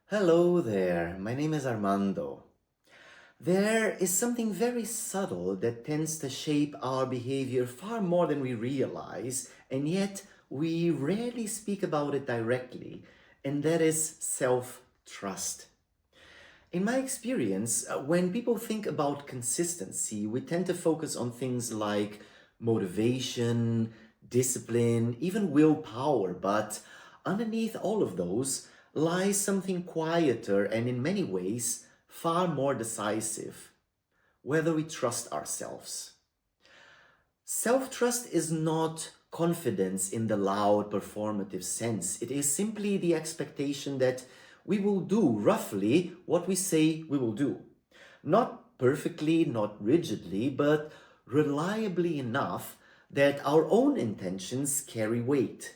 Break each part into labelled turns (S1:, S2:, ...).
S1: Hello there, my name is Armando. There is something very subtle that tends to shape our behavior far more than we realize, and yet we rarely speak about it directly, and that is self-trust. In my experience, when people think about consistency, we tend to focus on things like motivation, discipline, even willpower, but underneath all of those lies something quieter and in many ways far more decisive: whether we trust ourselves. Self-trust is not confidence in the loud performative sense. It is simply the expectation that we will do roughly what we say we will do. Not perfectly, not rigidly, but reliably enough that our own intentions carry weight.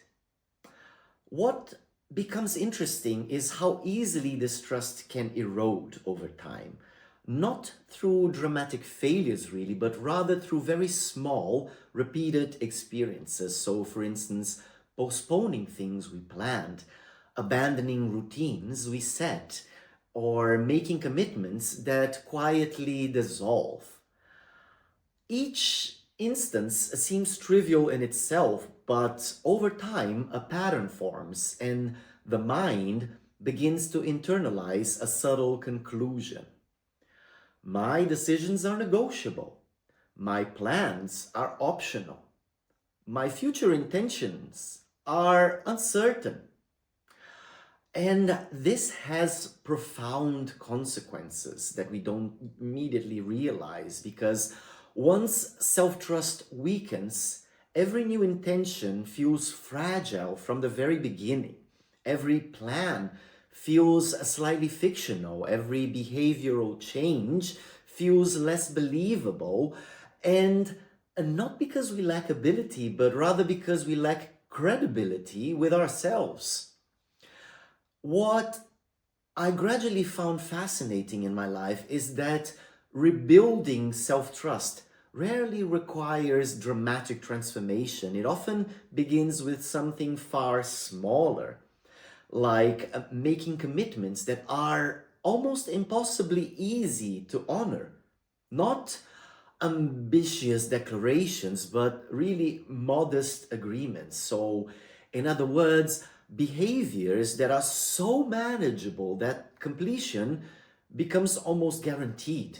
S1: What becomes interesting is how easily this trust can erode over time. Not through dramatic failures, really, but rather through very small, repeated experiences. So, for instance, postponing things we planned, abandoning routines we set, or making commitments that quietly dissolve. Each instance seems trivial in itself, but over time a pattern forms and the mind begins to internalize a subtle conclusion. My decisions are negotiable. My plans are optional. My future intentions are uncertain. And this has profound consequences that we don't immediately realize, because once self-trust weakens, every new intention feels fragile from the very beginning. Every plan feels slightly fictional. Every behavioral change feels less believable. And not because we lack ability, but rather because we lack credibility with ourselves. What I gradually found fascinating in my life is that rebuilding self-trust rarely requires dramatic transformation. It often begins with something far smaller, like making commitments that are almost impossibly easy to honor. Not ambitious declarations, but really modest agreements. So, in other words, behaviors that are so manageable that completion becomes almost guaranteed.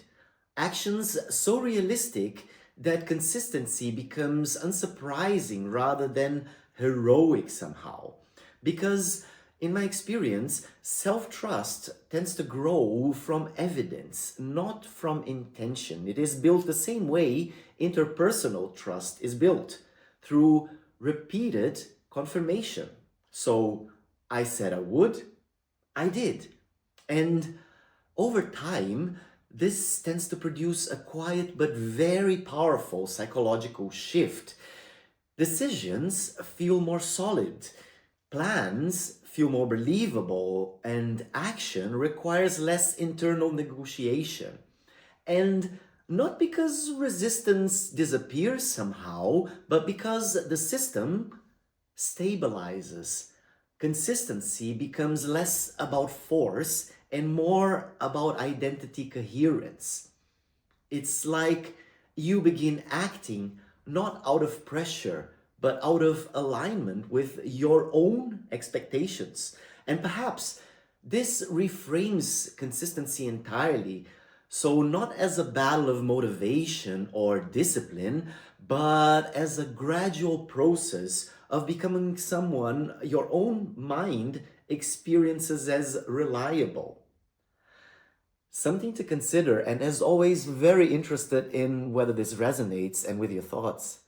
S1: Actions so realistic that consistency becomes unsurprising rather than heroic somehow. Because in my experience, self-trust tends to grow from evidence, not from intention. It is built the same way interpersonal trust is built, through repeated confirmation. So I said I would, I did. And over time, this tends to produce a quiet but very powerful psychological shift. Decisions feel more solid, plans feel more believable, and action requires less internal negotiation. And not because resistance disappears somehow, but because the system stabilizes. Consistency becomes less about force and more about identity coherence. It's like you begin acting not out of pressure, but out of alignment with your own expectations. And perhaps this reframes consistency entirely. So, not as a battle of motivation or discipline, but as a gradual process of becoming someone your own mind experiences as reliable. Something to consider, and as always, very interested in whether this resonates and with your thoughts.